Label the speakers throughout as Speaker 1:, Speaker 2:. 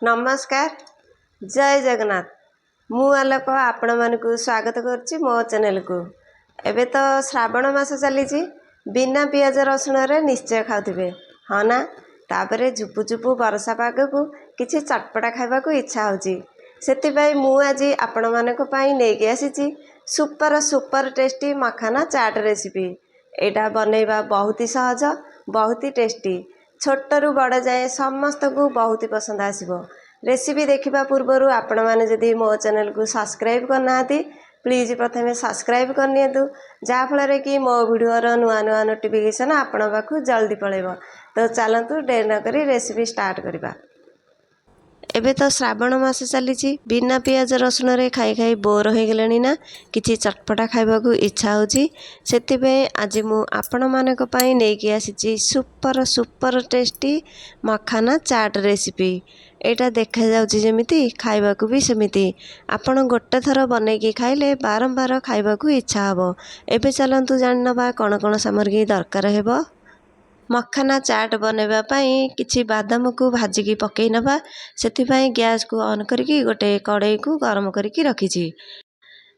Speaker 1: नमस्कार जय जगन्नाथ मु आलोक आपण मानकु स्वागत करछि मो चैनल को। एबे तो श्रावण मास चली बिना पियाज रसुण रे निश्चय खाउथिबे हाँ ना। तापरे झुपु झुपु वर्षा पाग को किछि चटपटा खाइबा को इच्छा होछि। सेतिबाई मु आज आपण मानक पई नेकी आसीछि सुपर सुपर टेस्टी मखाना चाट रेसिपी। एटा बनैबा बहुत ही सहज बहुत ही टेस्टी छोटरू बड़ जाए समस्त को बहुत ही पसंद आसिबो। रेसिपी देखिबा पूर्वरु आपण माने जदि मो चैनल को सब्सक्राइब करना प्लीज प्रथमे सब्सक्राइब करनियंतु जा फल कि मो वीडियो नुआ नुआ नोटिफिकेशन आपण पाखु जल्दी पळेबो। तो चलंतु देर न करी रेसिपी स्टार्ट करबा। एबे तो श्रावण मास चली बिना पियाज रसुण रे खाई खाई बोर हो गलानी ना किछि चटपटा खाइबा को इच्छा होछि। सेतिबे आज मु आपण मानक पई नेकी आसीछि सुपर सुपर टेस्टी मखाना चाट रेसिपी। एटा देखा जाउछि जेमिति खाइबा को भी सेमिति आपण गोटे थर बनेकी खाइले बारंबार खाइबा को इच्छा हबो। एबे चलंतु जानि नबा कोन कोन सामग्री दरकार हेबो। मखाना चाट बनैबा पई किछि बादाम को भाजिकी पकई नबा। सेतिपई गैस को ऑन करके गोटे कड़ाई को गरम करके रखिछि।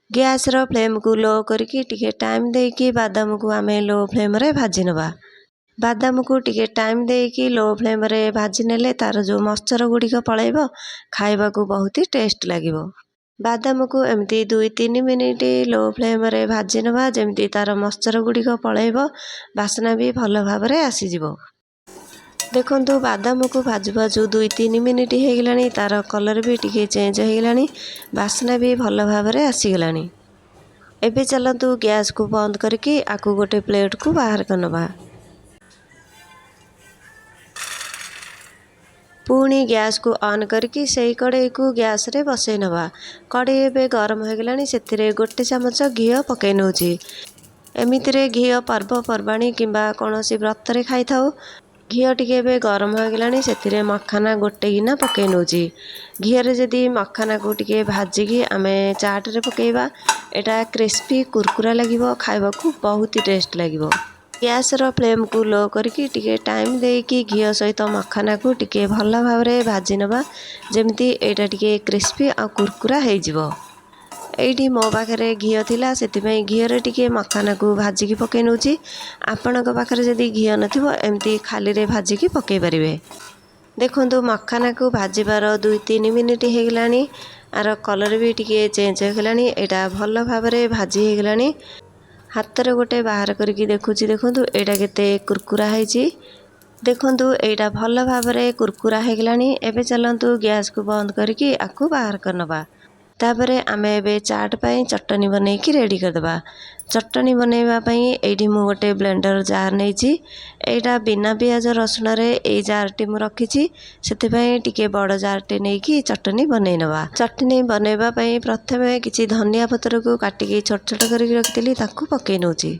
Speaker 1: गैस रो फ्लेम को लो करके टिके टाइम देकी बादाम को आमे लो फ्लेम रे भाजी नबा। बादाम को टिके टाइम देकी लो फ्लेम रे भाजी नेले तार जो मस्चर गुड़िक पळैबो खाइबा को बहुत ही टेस्ट लागिबो। बादाम को एमती 2-3 मिनिट लो फ्लेम रे भाजी नबा जेमती तार मस्चर गुड़िक पळैबो बासना भी भल भाव रे आसी जिवो। देखंतु बादाम को भाजु भाजु 2-3 मिनिट हो गलानी तार कलर भी टिके चेंज हो गलानी बासना भी भल भाव रे आसी गलानी। एबे चलंतु गैस को बंद करके आकु गोटे प्लेट को बाहर करनबा। पुणी गैस को ऑन करके सही कड़ाई को गैस रे बसई नबा। कड़ाई एबे गरम हो गलानी सेतिरे गोटे चमच घी पकई नउची। एमितिरे घी पर्वपर्वाणी किंबा कोनोसी व्रत रे खाई थाओ। घी टिके एबे गरम हो गलानी सेतिरे मखाना गोटे गिना पकई नउची। घी रे जदी मखाना को टिके भाजिकी आमे चाट रे पकेइबा एटा क्रिस्पी कुरकुरा लागिबो खाइबा को बहुत ही टेस्ट लागिबो। गैस रो फ्लेम को लो करके टिके टाइम देकी घी सहित मखाना को टिके भल भाव रे भाजी नबा जेमती एटा टिके क्रिस्पी आ कुरकुरा हे जिवो। एठी मो पाखरे घी थिला सेतिपई घी रे टिके मखाना को भाजिकी पकई नउची। आपणक पाखरे जदी घी नथिबो एमती खाली रे भाजिकी पकई परिबे। देखंतु मखाना को भाजिबार 2-3 मिनिट हो गलानी आर कलर भी टिके चेंज हो गलानी एटा भल भाव रे भाजी हो गलानी। हाथ रे गोटे बाहर करके देखुची देखंतु एटा केते कुरकुरा हेची। देखंतु एटा भल भाव रे कुरकुरा हो गलानी। एबे चलंतु गैस को बंद करके आकु बाहर करनबा। तापरे आमे एबे चाट पई चटनी बनै की रेडी कर दबा। चटनी बनैबा पई एठी मु गोटे ब्लेंडर जार नैची। एटा बिना पियाज रसुण रे ए जार टी मु रखिची सेते पई टिके बड़ जार टे नै की चटनी बनै नबा। चटनी बनैबा पई प्रथमे किछि धनिया पत्र को काटिकी छोट छोट करके रखितली ताकू पकई नउची।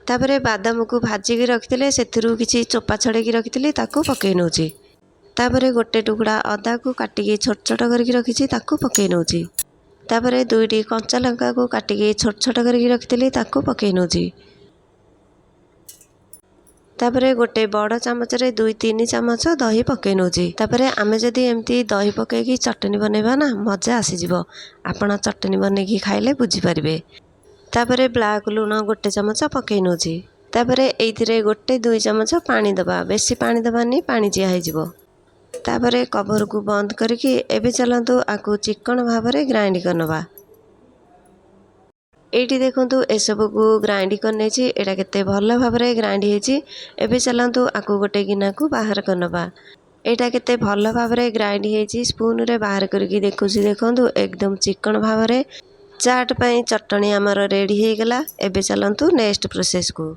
Speaker 1: तापरे बादाम को भाजी की रखितले सेथिरु किछि चोपा छडे की रखितली ताकू पकई नउची। तापरे गोटे टुकड़ा अदा को काटिकी छोट छोट करके रखिची ताकू पकई नउची। तापरे 2टी कंचा लंका को काटिकी छोट छोट करके रखितली ताकू पकई नउची। तापरे गोटे बड़ चामच रे 2-3 चामच दही पकई नउची। तापरे आमे जदी एमती दही पकई की चटनी बनैबा ना मजा आसी जिवो। आपण चटनी बनै की खाइले बुझी परिबे। तापरे ब्लैक लूण गोटे चमच पकई नउची। तापरे एइथिरे गोटे 2 चमच पानी दबा बेसी पानी दबानी पानी जिया हे जिवो। तापरे कवर को बंद करके एबे चलंतु आकु चिकन भाव रे ग्राइंड करनबा। एठी देखंतु ए सब को ग्राइंड करने छी एटा केते भल भाव रे ग्राइंड हेची। एबे चलंतु आकु गोटे गिना को बाहर करनबा। एटा केते भल भाव रे ग्राइंड हेची स्पून रे बाहर करके देखुची देखंतु एकदम चिकन भाव रे चाट पई चटनी हमर रेडी हे गेला। एबे चलंतु नेक्स्ट प्रोसेस को।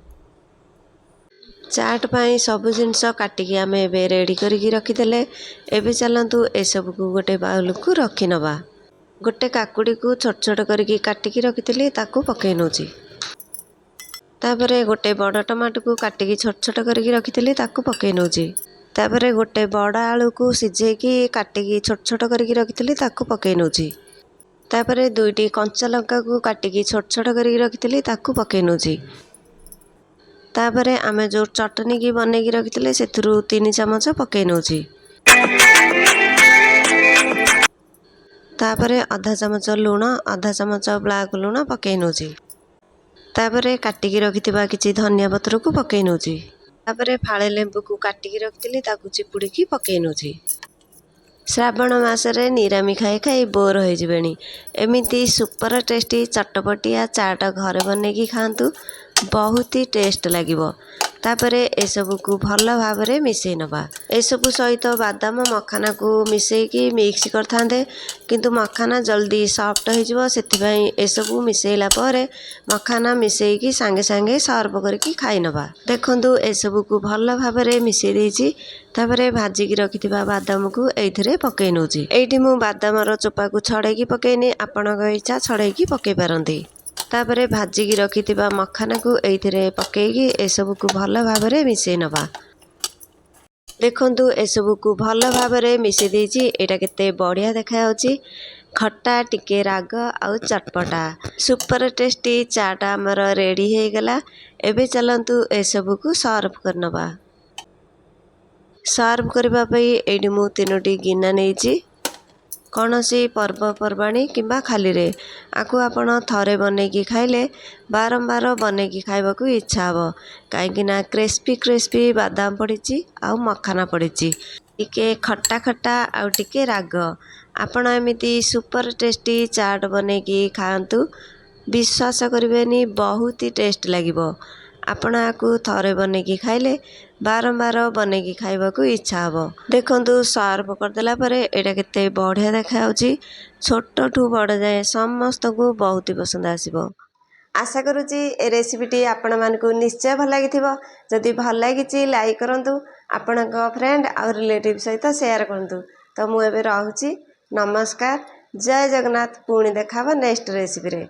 Speaker 1: चाट पई सब जिनस काटिकी आमे एबे रेडी करके रखिदेले। एबे चलंतु ए सब को गोटे बाउल को रखि नबा। गोटे काकुड़ी को छोट छोट करके काटिकी रखितली ताकू पकई नउची। तापरे गोटे बड़ टमाटो को काटिकी छोट छोट करके रखितली ताकू पकई नउची। तापरे गोटे बड़ आलू को सिझेकी काटिकी छोट छोट करके रखितली ताकू पकई नउची। तापरे 2टी कंचा लंका को काटिकी छोट छोट करके रखितली ताकू पकई नउची। तापरे आमे जो चटनी की बनै की रखितले सेथुरु 3 चमच पकई नउची। तापर अधा चामच लुण अधा चामच ब्लाक लुण पकई नौची। तापर काटिकी रखिथिबा किछि धनिया पत्र को पकई नौची। तापर फाळे लेंबू को काटिकी रखिथिली ताकू चिपुड़ीकी पकई नौची। श्रावण मासरे निरामी खाई खाई बोर हो जिबेनी एमिति सुपर टेस्टी चटपटिया चाट घरे बनेकी खातु बहुत ही टेस्ट लागिबो। तापर एसबू को भल भाव मिसई नबा। एसबू सहित बादाम मखाना को मिसईकी मिक्स करथांदे किंतु मखाना जल्दी सॉफ्ट हो जिवो सेथिबाई एसबू मिसईला परे मखाना मिसईकी सांगे सांगे सर्व करके खाई नबा। देखंतु एसबू को भल भाव मिसई देइछि। तापर भाजिकी रखिथिबा बादाम को एइथिरे पकई नौची। एइठी मु बादामर चोपा को छड़ेकी पकईनी आपणक इच्छा छड़ेकी पकई पारंती। तापर भाजिकी रखिथिबा मखाना को एइथिरे पकईकी एसबू को भल भाव मिसई नबा। देखंतु एसबू को भल भाव मिसई देइछि। एटा केते बढ़िया देखा जाउछि। खट्टा टिके राग आउ चटपटा सुपर टेस्टी चाट आमर रेडी हो गला। एबे चलंतु एसबू को सर्व करनबा। सर्व करबा पई एडी मु 3टी गिना नेइछि। कौनसी पर्वपर्वाणी किंबा खाली रे आकु आपण थरे बनेकी खाइले बारंबार बनेकी खाइबा को इच्छा हबो। काहेकि ना क्रिस्पी क्रिस्पी बादाम पड़िछि आउ मखाना पड़िछि टिके खट्टा खट्टा आउ टिके राग। आपण एमिति सुपर टेस्टी चाट बनेकी खाआंतु विश्वास करिवेनी बहुत ही टेस्ट लागिबो। आपण आकु थरे बनेकी खाइले बारंबार बनेकी खाइबा को इच्छा हबो। देखंतु सर्व करदेला परे एटा केते बढ़िया देखा जाउछि। छोट ठू बड़ जाए समस्त को बहुत ही पसंद आसीबो। आशा करूची ए रेसिपीटी आपण मानकु निश्चय भल लागिथिबो। जदि भल लागिछि लाइक करंतु आपणक फ्रेंड और रिलेटिव सहित शेयर करंतु। तो मु एबे रहूची। नमस्कार। जय जगन्नाथ। पुणी देखाबो नेक्स्ट रेसिपी रे।